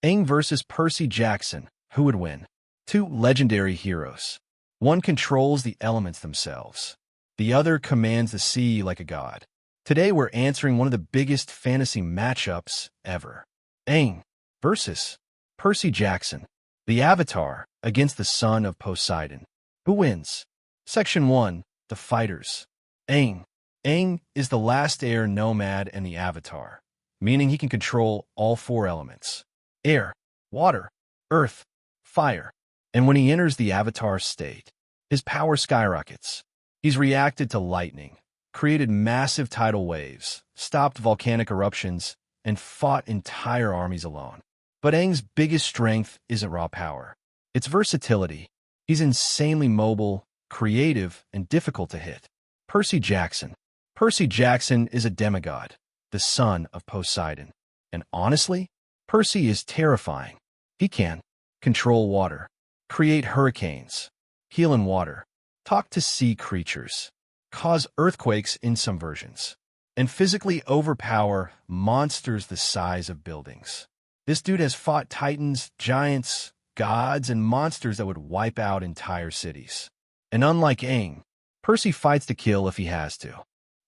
Aang versus Percy Jackson. Who would win? Two legendary heroes. One controls the elements themselves. The other commands the sea like a god. Today we're answering one of the biggest fantasy matchups ever. Aang versus Percy Jackson, the Avatar against the son of Poseidon. Who wins? Section 1. The Fighters. Aang. Aang is the last air nomad and the Avatar, meaning he can control all four elements: air, water, earth, fire. And when he enters the Avatar state, his power skyrockets. He's reacted to lightning, created massive tidal waves, stopped volcanic eruptions, and fought entire armies alone. But Aang's biggest strength isn't raw power. It's versatility. He's insanely mobile, creative, and difficult to hit. Percy Jackson. Percy Jackson is a demigod, the son of Poseidon. And honestly, Percy is terrifying. He can control water, create hurricanes, heal in water, talk to sea creatures, cause earthquakes in some versions, and physically overpower monsters the size of buildings. This dude has fought titans, giants, gods, and monsters that would wipe out entire cities. And unlike Aang, Percy fights to kill if he has to.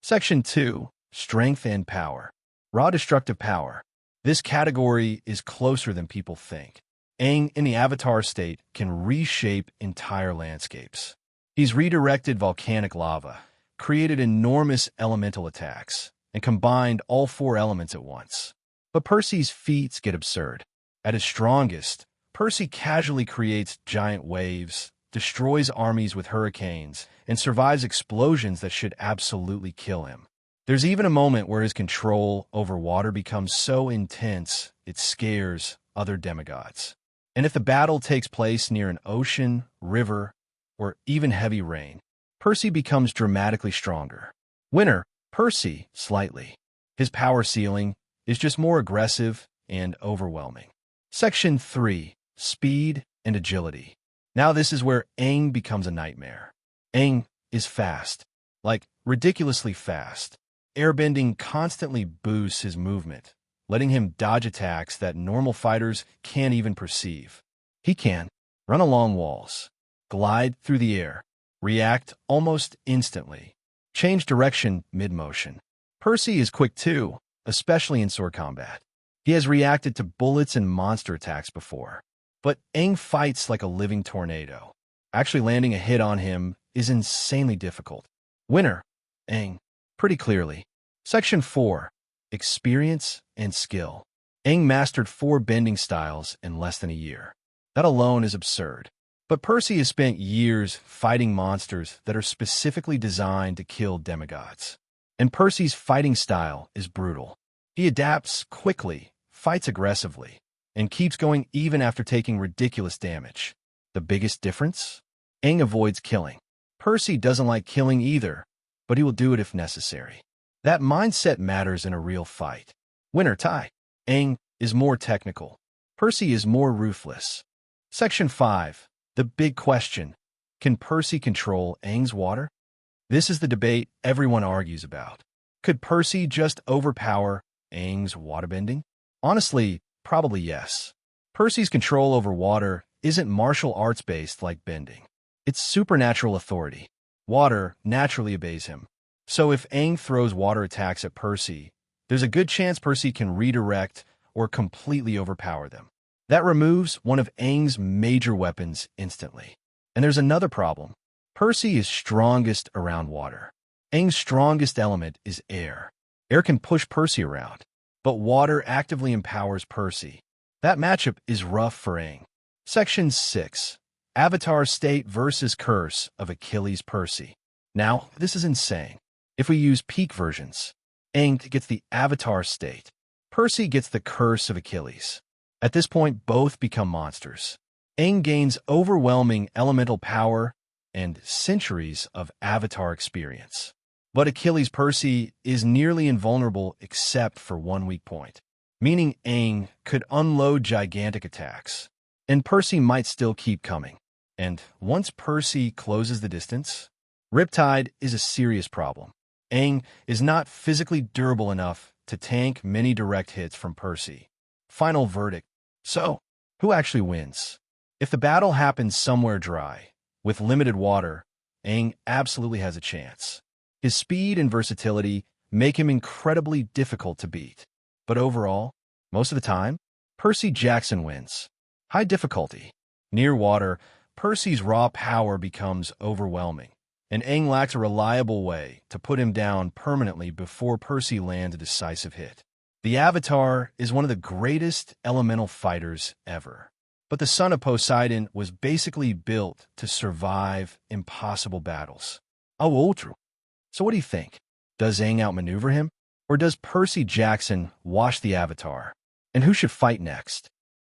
Section 2. Strength and Power. Raw destructive power. This category is closer than people think. Aang, in the Avatar state, can reshape entire landscapes. He's redirected volcanic lava, created enormous elemental attacks, and combined all four elements at once. But Percy's feats get absurd. At his strongest, Percy casually creates giant waves, destroys armies with hurricanes, and survives explosions that should absolutely kill him. There's even a moment where his control over water becomes so intense it scares other demigods. And if the battle takes place near an ocean, river, or even heavy rain, Percy becomes dramatically stronger. Winner, Percy, slightly. His power ceiling is just more aggressive and overwhelming. Section 3. Speed and Agility. Now this is where Aang becomes a nightmare. Aang is fast, like ridiculously fast. Airbending constantly boosts his movement, letting him dodge attacks that normal fighters can't even perceive. He can run along walls, glide through the air, react almost instantly, change direction mid-motion. Percy is quick too, especially in sword combat. He has reacted to bullets and monster attacks before. But Aang fights like a living tornado. Actually landing a hit on him is insanely difficult. Winner, Aang, pretty clearly. Section 4. Experience and Skill. Aang mastered 4 bending styles in less than a year. That alone is absurd. But Percy has spent years fighting monsters that are specifically designed to kill demigods. And Percy's fighting style is brutal. He adapts quickly, fights aggressively, and keeps going even after taking ridiculous damage. The biggest difference? Aang avoids killing. Percy doesn't like killing either, but he will do it if necessary. That mindset matters in a real fight. Winner tie. Aang is more technical. Percy is more ruthless. Section 5. The big question. Can Percy control Aang's water? This is the debate everyone argues about. Could Percy just overpower Aang's waterbending? Honestly, probably yes. Percy's control over water isn't martial arts based like bending. It's supernatural authority. Water naturally obeys him. So if Aang throws water attacks at Percy, there's a good chance Percy can redirect or completely overpower them. That removes one of Aang's major weapons instantly. And there's another problem. Percy is strongest around water. Aang's strongest element is air. Air can push Percy around, but water actively empowers Percy. That matchup is rough for Aang. Section 6. Avatar State versus Curse of Achilles Percy. Now, this is insane. If we use peak versions, Aang gets the Avatar State. Percy gets the Curse of Achilles. At this point, both become monsters. Aang gains overwhelming elemental power and centuries of Avatar experience. But Achilles Percy is nearly invulnerable except for one weak point, meaning Aang could unload gigantic attacks, and Percy might still keep coming. And once Percy closes the distance, Riptide is a serious problem. Aang is not physically durable enough to tank many direct hits from Percy. Final verdict. So, who actually wins? If the battle happens somewhere dry, with limited water, Aang absolutely has a chance. His speed and versatility make him incredibly difficult to beat. But overall, most of the time, Percy Jackson wins. High difficulty. Near water, Percy's raw power becomes overwhelming, and Aang lacks a reliable way to put him down permanently before Percy lands a decisive hit. The Avatar is one of the greatest elemental fighters ever. But the son of Poseidon was basically built to survive impossible battles. Oh, true. So what do you think? Does Aang outmaneuver him? Or does Percy Jackson wash the Avatar? And who should fight next?